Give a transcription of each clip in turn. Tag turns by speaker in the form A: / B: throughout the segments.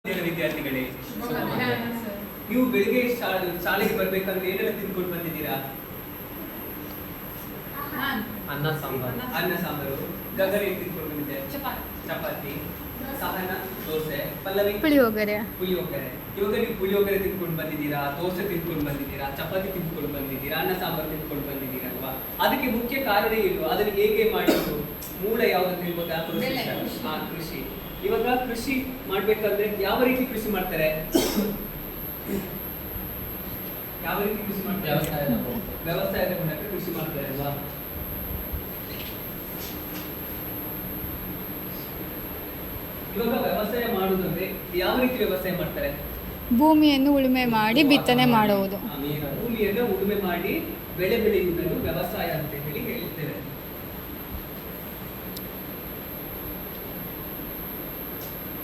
A: ವಿದ್ಯಾರ್ಥಿಗಳೇ, ನೀವು ಬೆಳಿಗ್ಗೆ ಶಾಲೆಗೆ ಬರ್ಬೇಕಂದ್ರೆ ಏನೆಲ್ಲ ತಿನ್ಕೊಂಡು ಬಂದಿದ್ದೀರಾ? ಅನ್ನ ಸಾಂಬಾರು. ಗಗನ ಏನ್ ತಿನ್ಕೊಂಡು ಬಂದಿದ್ದೆ? ಚಪಾತಿ. ಸಹನ ದೋಸೆ. ಪಲ್ಲವಿ
B: ಪುಳಿಯೋಗರೆ.
A: ಇವಾಗ ನೀವು ಪುಳಿಯೋಗರೆ ತಿನ್ಕೊಂಡು ಬಂದಿದ್ದೀರಾ, ದೋಸೆ ತಿನ್ಕೊಂಡು ಬಂದಿದ್ದೀರಾ, ಚಪಾತಿ ತಿನ್ಕೊಂಡು ಬಂದಿದ್ದೀರಾ, ಅನ್ನ ಸಾಂಬಾರು ತಿನ್ಕೊಂಡು ಬಂದಿದ್ದೀರಾ ಅಲ್ವಾ? ಅದಕ್ಕೆ ಮುಖ್ಯ ಕಾರಣ ಏನು? ಅದನ್ನು ಹೇಗೆ ಮಾಡಿದ್ರು? ಮೂಲ ಯಾವ್ದು ಹೇಳ್ಬೋದಾ? ಕೃಷಿ. ಇವಾಗ ಕೃಷಿ ಮಾಡ್ಬೇಕಂದ್ರೆ ಯಾವ ರೀತಿ ಕೃಷಿ ಮಾಡ್ತಾರೆ? ಯಾವ ರೀತಿ ಕೃಷಿ ಮಾಡ್ತಾರೆ? ವ್ಯವಸಾಯದ ಮೂಲಕ ಕೃಷಿ ಮಾಡ್ತಾರೆ ಅಲ್ವಾ? ಇವಾಗ ವ್ಯವಸಾಯ ಮಾಡುದಂದ್ರೆ ಯಾವ ರೀತಿ ವ್ಯವಸಾಯ ಮಾಡ್ತಾರೆ?
B: ಭೂಮಿಯನ್ನು ಉಳುಮೆ ಮಾಡಿ ಬಿತ್ತನೆ ಮಾಡುವುದು.
A: ಭೂಮಿಯನ್ನು ಉಳುಮೆ ಮಾಡಿ ಬೆಳೆ ಬೆಳೆಯುವುದನ್ನು ವ್ಯವಸಾಯ ಅಂತ ಹೇಳಿ ಹೇಳುತ್ತೇವೆ.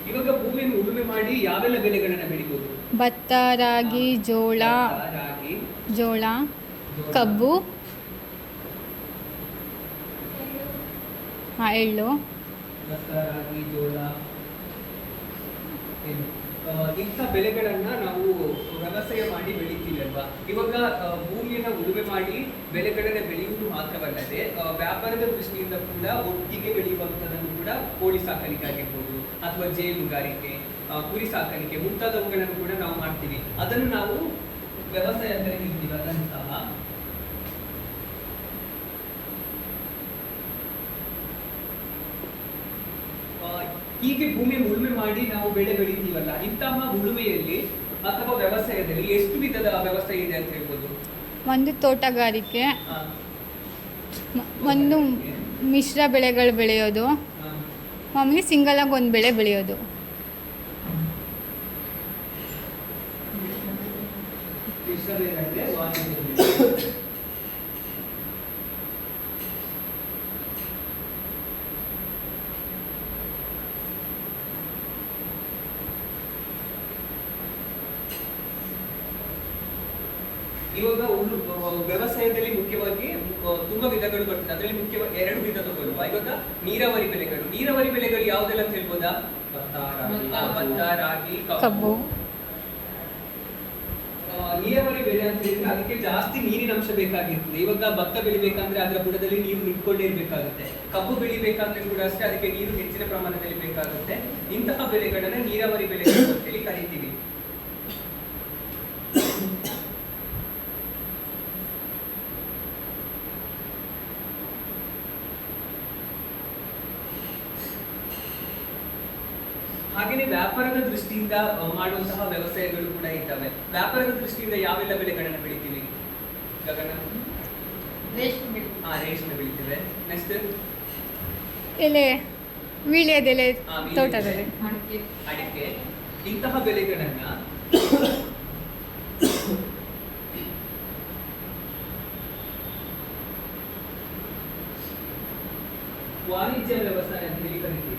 A: ಇವಾಗ ಭೂಮಿಯನ್ನು ಉಳುಮೆ ಮಾಡಿ ಯಾವೆಲ್ಲ ಬೆಳೆಗಳನ್ನ ಬೆಳಿಬಹುದು?
B: ಭತ್ತ, ರಾಗಿ, ಜೋಳ, ಕಬ್ಬು, ಎಳ್ಳು.
A: ಭತ್ತ, ರಾಗಿ, ಜೋಳ, ಇಂಥ ಬೆಳೆಗಳನ್ನ ನಾವು ವ್ಯವಸಾಯ ಮಾಡಿ ಬೆಳಿತೀವಿ ಅಲ್ವಾ? ಇವಾಗ ಭೂಮಿಯನ್ನ ಉಳುಮೆ ಮಾಡಿ ಬೆಳೆಗಳನ್ನ ಬೆಳೆಯುವುದು ಮಾತ್ರವಲ್ಲದೆ ವ್ಯಾಪಾರದ ದೃಷ್ಟಿಯಿಂದ ಕೂಡ ಒಟ್ಟಿಗೆ ಬೆಳೆಯುವಂಥದ್ದನ್ನು ಕೂಡ ಕೋಳಿ ಸಾಕಾಣಿಕೆ ಆಗಿರ್ಬೋದು ಅಥವಾ ಜೇನುಗಾರಿಕೆ, ಕುರಿ ಸಾಕಾಣಿಕೆ ಮುಂತಾದವುಗಳನ್ನು ಕೂಡ ನಾವು ಮಾಡ್ತೀವಿ. ಅದನ್ನು ನಾವು ವ್ಯವಸಾಯ ಅಂತ ಹೇಳ್ತೀವಿ. ಅದನ್ನು ಸಹ ಹೀಗೆ ಭೂಮಿಯನ್ನು ಉಳುಮೆ ಮಾಡಿ ನಾವು ಬೆಳೆ ಬೆಳಿತೀವಲ್ಲ, ಇಂತಹ ಉಳುಮೆಯಲ್ಲಿ ಅಥವಾ ವ್ಯವಸಾಯದಲ್ಲಿ ಎಷ್ಟು ವಿಧದ ವ್ಯವಸಾಯ ಇದೆ ಅಂತ ಹೇಳ್ಬೋದು?
B: ಒಂದು ತೋಟಗಾರಿಕೆ, ಒಂದು ಮಿಶ್ರ ಬೆಳೆಗಳು ಬೆಳೆಯೋದು, ಮಾಮೂಲಿ ಸಿಂಗಲ್ ಆಗಿ ಒಂದು ಬೆಳೆ ಬೆಳೆಯೋದು.
A: ಇವಾಗ ವ್ಯವಸಾಯದಲ್ಲಿ ಮುಖ್ಯವಾಗಿ ತುಂಬಾ ವಿಧಗಳು ಬರ್ತದೆ. ಅದರಲ್ಲಿ ಮುಖ್ಯವಾಗಿ 2 ವಿಧ ತಗೊಳ್ಳುವ. ಇವಾಗ ನೀರಾವರಿ ಬೆಳೆಗಳು ಯಾವುದೆಲ್ಲ ಅಂತ ಹೇಳ್ಬೋದಾ? ಭತ್ತ, ರಾಗಿ, ಕಬ್ಬು. ನೀರಾವರಿ ಬೆಳೆ ಅಂತ ಹೇಳಿದ್ರೆ ಅದಕ್ಕೆ ಜಾಸ್ತಿ ನೀರಿನ ಅಂಶ ಬೇಕಾಗಿರ್ತದೆ. ಇವಾಗ ಭತ್ತ ಬೆಳಿಬೇಕಂದ್ರೆ ಅದರ ಬುಡದಲ್ಲಿ ನೀರು ನಿಂತ್ಕೊಂಡೇ ಇರಬೇಕಾಗುತ್ತೆ. ಕಬ್ಬು ಬೆಳಿಬೇಕಂದ್ರೆ ಕೂಡ ಅಷ್ಟೇ, ಅದಕ್ಕೆ ನೀರು ಹೆಚ್ಚಿನ ಪ್ರಮಾಣದಲ್ಲಿ ಬೇಕಾಗುತ್ತೆ. ಇಂತಹ ಬೆಳೆಗಳನ್ನ ನೀರಾವರಿ ಬೆಳೆಗಳು ಅಂತ ಹೇಳಿ ಕರಿತೀವಿ. ಹಾಗೆಯೇ ವ್ಯಾಪಾರದ ದೃಷ್ಟಿಯಿಂದ ಮಾಡುವಂತಹ ವ್ಯವಸಾಯಗಳು ಕೂಡ ಇದ್ದಾವೆ. ವ್ಯಾಪಾರದ ದೃಷ್ಟಿಯಿಂದ ಯಾವೆಲ್ಲ ಬೆಳೆಗಳನ್ನ ಬೆಳಿತೀವಿ? ಗಗನ? ರೇಷ್ಮೆ ಬೆಳಿತೀವಿ. ನೆಕ್ಸ್ಟ್
B: ವೀಳ್ಯದೆಲೆ ತೋಟದಲ್ಲಿ
A: ಅಡಿಕೆ. ಇಂತಹ ಬೆಳೆಗಳನ್ನ ವಾಣಿಜ್ಯ ವ್ಯವಸಾಯ ಅಂತ ಹೇಳಿ ಕರಿತೀವಿ.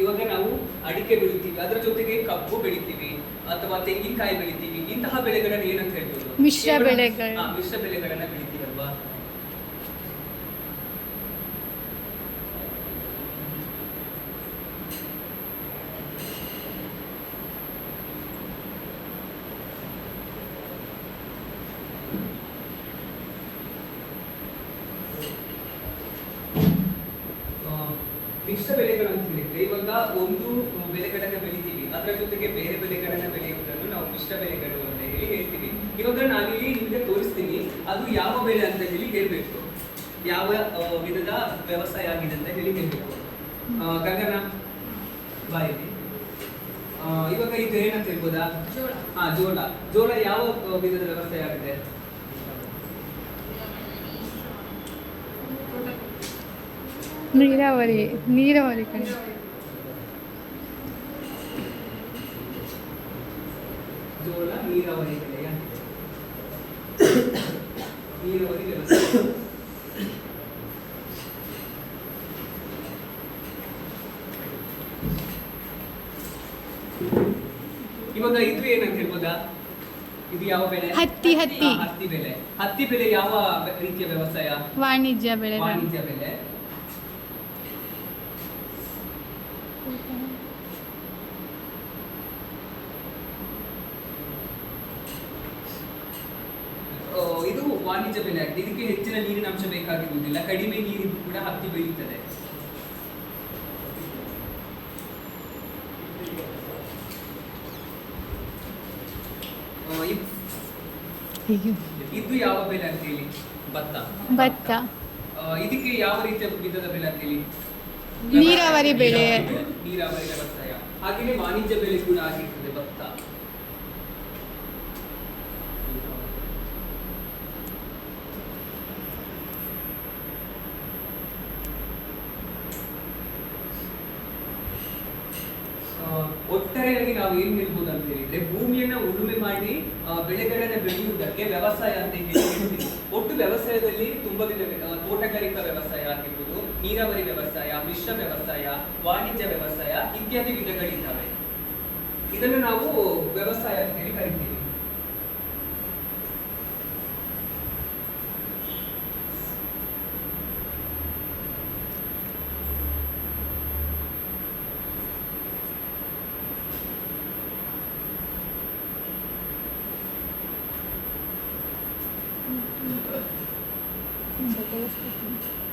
A: ಇವಾಗ ನಾವು ಅಡಿಕೆ ಬೆಳಿತೀವಿ, ಅದರ ಜೊತೆಗೆ ಕಬ್ಬು ಬೆಳಿತೀವಿ ಅಥವಾ ತೆಂಗಿನಕಾಯಿ ಬೆಳಿತೀವಿ. ಇಂತಹ ಬೆಳೆಗಳನ್ನ ಏನಂತ ಹೇಳ್ಬೋದು?
B: ಮಿಶ್ರ
A: ಬೆಳೆಗಳನ್ನ ಬೆಳಿತೀವಲ್ವಾ? ಮಿಶ್ರ ಬೆಳೆಗಳು ಅಂತ ಹೇಳಿದ್ರೆ ಇವಾಗ ಒಂದು ಬೆಳೆಗಳನ್ನ ಬೆಳಿತೀವಿ, ಅದರ ಜೊತೆಗೆ ಬೇರೆ ಬೆಳೆಗಳನ್ನ ಬೆಳೆಯುವುದನ್ನು ನಾವು ಮಿಶ್ರ ಬೆಳೆಗಳು ಅಂತ ಹೇಳಿ ಹೇಳ್ತೀವಿ. ಇವಾಗ ನಾನಿಲ್ಲಿ ನಿಮಗೆ ತೋರಿಸ್ತೀನಿ, ಅದು ಯಾವ ಬೆಳೆ ಅಂತ ಹೇಳಿ ಹೇಳ್ಬೇಕು. ಯಾವ ವಿಧದ ವ್ಯವಸಾಯ ಆಗಿದೆ ಅಂತ ಹೇಳಿ ಹೇಳ್ಬೇಕು. ಗಗನ ಬಾಯಿಲಿ ಇವಾಗ ಇದು ಏನಂತ ಹೇಳ್ಬೋದಾ? ಜೋಳ ಯಾವ ವಿಧದ ವ್ಯವಸಾಯ ಆಗಿದೆ?
B: ನೀರಾವರಿ ಕಡೆ.
A: ಜೋಳ ನೀರಾವರಿ ಬೆಳೆಯ ನೀರಾವರಿ ವ್ಯವಸಾಯ. ಇವಾಗ ಇವಾಗ ಇದು ಏನಂತ ಹೇಳ್ಬೋದಾ? ಇದು ಯಾವ ಬೆಳೆ?
B: ಹತ್ತಿ.
A: ಹತ್ತಿ ಬೆಳೆ. ಹತ್ತಿ ಬೆಳೆ ಯಾವ ರೀತಿಯ ವ್ಯವಸಾಯ?
B: ವಾಣಿಜ್ಯ ಬೆಳೆಗಳು.
A: ವಾಣಿಜ್ಯ ಬೆಳೆ. ಇದು ವಾಣಿಜ್ಯ ಬೆಳೆ ಆಗಿದೆ. ಇದಕ್ಕೆ ಹೆಚ್ಚಿನ ನೀರಿನ ಅಂಶ ಬೇಕಾಗಿರುವುದಿಲ್ಲ, ಕಡಿಮೆ ನೀರಿದ್ದು ಕೂಡ ಹತ್ತಿ ಬೆಳೆಯುತ್ತದೆ. ಇದು ಯಾವ ಬೆಳೆ ಅಂತ ಹೇಳಿ?
B: ಭತ್ತ.
A: ಇದಕ್ಕೆ ಯಾವ ರೀತಿಯ ವಿಧದ ಬೆಳೆ ಅಂತ ಹೇಳಿ?
B: ನೀರಾವರಿ ಬೆಳೆ.
A: ನೀರಾವರಿ ವ್ಯವಸಾಯ. ಹಾಗೆಯೇ ವಾಣಿಜ್ಯ ಬೆಳೆ ಕೂಡ ಆಗಿರ್ತದೆ ಭತ್ತ. ಒಟ್ಟಾರೆಯಾಗಿ ನಾವು ಏನ್ ಹೇಳ್ಬೋದು ಅಂತ ಹೇಳಿದ್ರೆ, ಭೂಮಿಯನ್ನ ಉಳುಮೆ ಮಾಡಿ ಬೆಳೆಗಳನ್ನ ಬೆಳೆಯುವುದಕ್ಕೆ ವ್ಯವಸಾಯ ಅಂತ ಹೇಳ್ತೀವಿ. ಒಟ್ಟು ವ್ಯವಸಾಯದಲ್ಲಿ ತುಂಬಾ ವಿಧ, ತೋಟಗಾರಿಕಾ ವ್ಯವಸಾಯ ಆಗಿರ್ಬೋದು, ನೀರಾವರಿ ವ್ಯವಸಾಯ, ಮಿಶ್ರ ವ್ಯವಸಾಯ, ವಾಣಿಜ್ಯ ವ್ಯವಸಾಯ ಇತ್ಯಾದಿ ವಿಧಗಳಿದ್ದಾವೆ. ಇದನ್ನು ನಾವು ವ್ಯವಸಾಯ ಅಂತ ಹೇಳಿ ಕರಿತೀವಿ.
B: ಬಟ್ಟೆ